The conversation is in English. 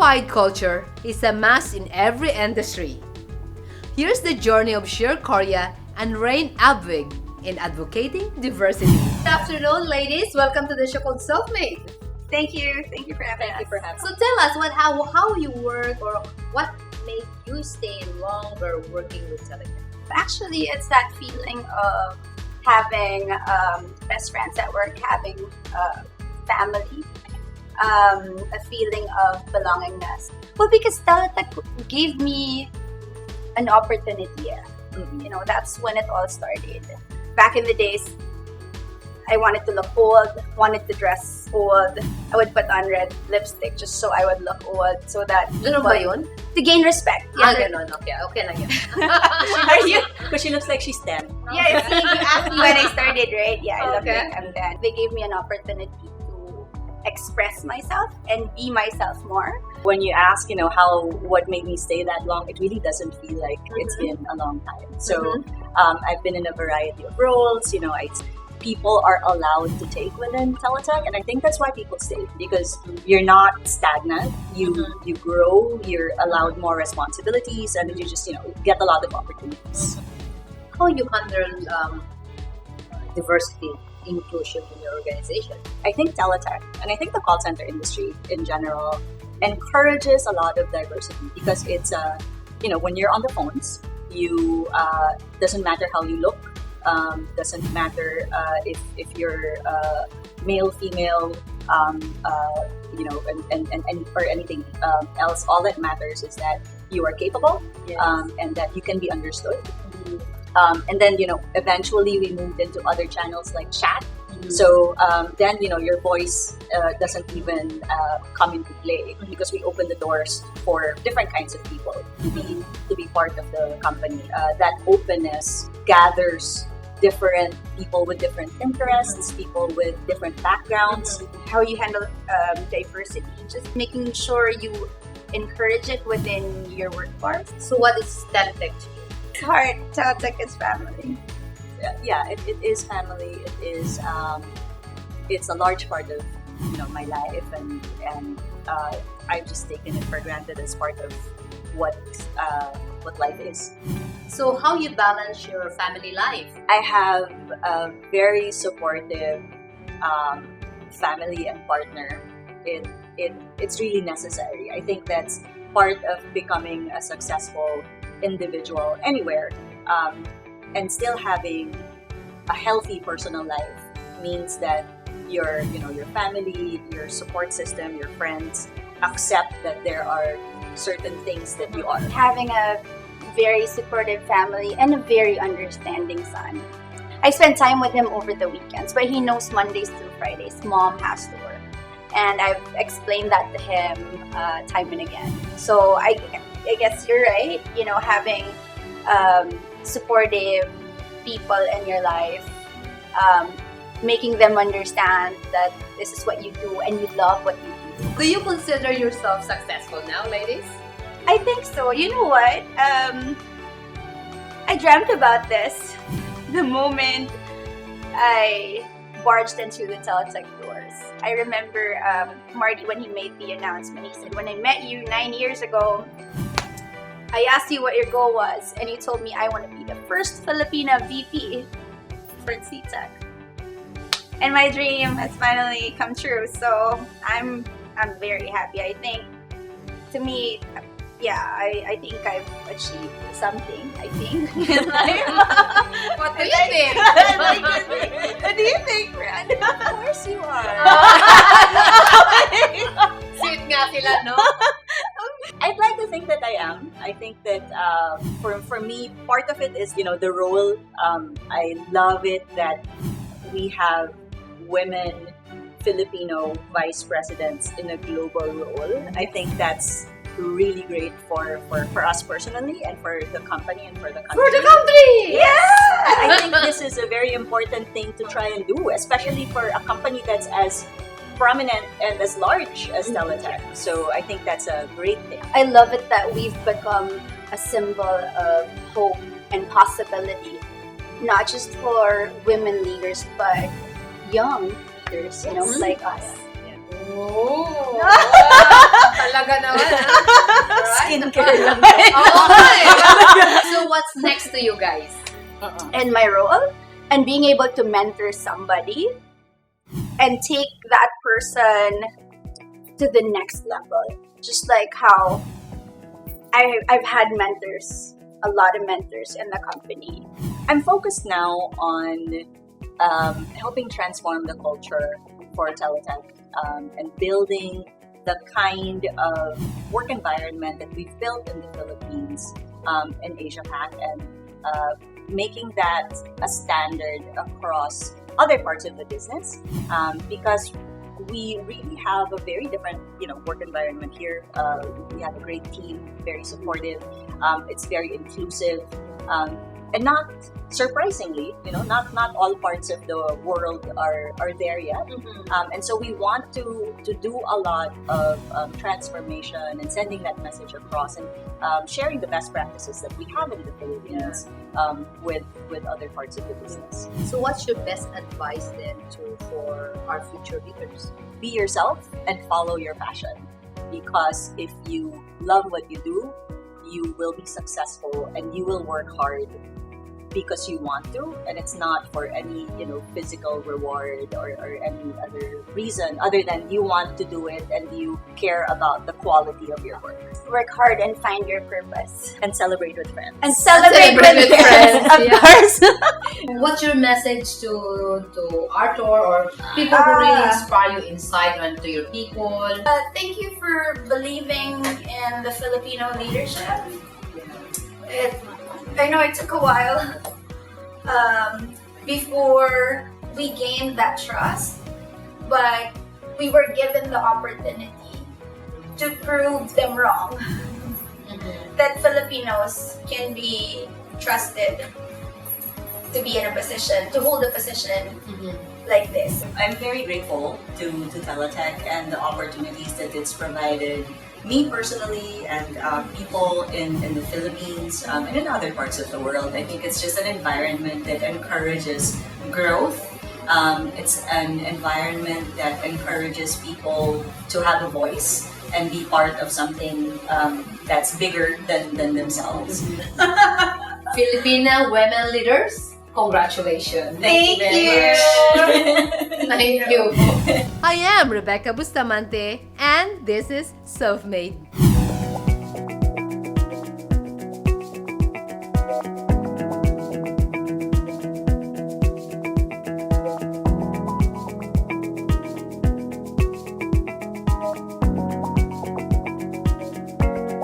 Diversified culture is a must in every industry. Here's the journey of Sher Coria and Abueg in advocating diversity. Good afternoon, ladies. Welcome to the show called Self-Made. Thank you for having us. So tell us how you work, or what made you stay longer working with TeleTech? Actually, it's that feeling of having best friends at work, having family, a feeling of belongingness. Well, because TeleTech gave me an opportunity. You know, that's when it all started. Back in the days, I wanted to look old, wanted to dress old. I would put on red lipstick just so I would look old, so that Ganun ba yun? to gain respect. Ganun. Okay lang yun. Are you? Because she looks like she's 10. Yeah, see, you asked me when I started, right? Yeah, I look Okay. like I'm 10. They gave me an opportunity to express myself and be myself more. When you ask, what made me stay that long, it really doesn't feel like it's been a long time. So I've been in a variety of roles. People are allowed to take within TeleTech, and I think that's why people stay, because you're not stagnant. You grow. You're allowed more responsibilities, and you just get a lot of opportunities. How you handle diversity, inclusion in your organization? I think TeleTech, and I think the call center industry in general, encourages a lot of diversity, because it's when you're on the phones, you doesn't matter how you look. Doesn't matter if you're male, female, or anything else. All that matters is that you are capable, and that you can be understood. And then eventually we moved into other channels like chat. So then your voice doesn't even come into play, because we open the doors for different kinds of people to be part of the company. That openness gathers different people with different interests, people with different backgrounds. How you handle diversity, just making sure you encourage it within your workforce. So what is TeleTech to you? It's hard. TeleTech is family. Yeah, it is family. It is it's a large part of my life, and I've just taken it for granted as part of what life is. So how you balance your family life? I have a very supportive family and partner. It's really necessary. I think that's part of becoming a successful individual anywhere, and still having a healthy personal life means that your family, your support system, your friends accept that there are certain things that you are. Having a very supportive family and a very understanding son. I spend time with him over the weekends, but he knows Mondays through Fridays Mom has to work, and I've explained that to him time and again. So I guess you're right. Having supportive people in your life, making them understand that this is what you do and you love what you do. Do you consider yourself successful now, ladies? I think so. You know what? I dreamt about this the moment I barged into the TeleTech doors. I remember Marty, when he made the announcement, he said, "When I met you 9 years ago, I asked you what your goal was, and you told me I want to be the first Filipina VP for TeleTech." And my dream has finally come true. So I'm very happy. I think, to me, I think I've achieved something. I think in life. What do you think? What do you think, Brad? Of course you are. Sweet nga sila, no? I'd like to think that I am. I think that for me, part of it is the role. I love it that we have women Filipino vice presidents in a global role. I think that's really great for us personally, and for the company, and for the country. For the country! Yeah! I think this is a very important thing to try and do, especially for a company that's as prominent and as large as TeleTech. So I think that's a great thing. I love it that we've become a symbol of hope and possibility, not just for women leaders, but young leaders, like us. Oh. Talaga naman, right? Skincare lang. So what's next to you guys? And my role, and being able to mentor somebody and take that person to the next level. Just like how I've had mentors, a lot of mentors in the company. I'm focused now on helping transform the culture for TeleTech and building the kind of work environment that we've built in the Philippines and Asia Pac, and making that a standard across other parts of the business, because we really have a very different, work environment here. We have a great team, very supportive. It's very inclusive, and not surprisingly, not all parts of the world are there yet. And so we want to do a lot of transformation and sending that message across, and sharing the best practices that we have in the Philippines with other parts of the business. So what's your best advice then for our future leaders? Be yourself and follow your passion, because if you love what you do, you will be successful and you will work hard because you want to, and it's not for any physical reward or any other reason other than you want to do it and you care about the quality of your work. Work hard and find your purpose. And celebrate with friends. And celebrate with friends, of course. What's your message to Arthur or people who really inspire you inside onto your people? Thank you for believing in the Filipino leadership. I know it took a while before we gained that trust, but we were given the opportunity to prove them wrong. That Filipinos can be trusted to be in a position, to hold a position like this. I'm very grateful to TeleTech and the opportunities that it's provided me personally and people in the Philippines and in other parts of the world. I think it's just an environment that encourages growth. It's an environment that encourages people to have a voice and be part of something that's bigger than themselves. Filipina women leaders, congratulations. Thank you. Thank you. I am Rebecca Bustamante, and this is Self-Made.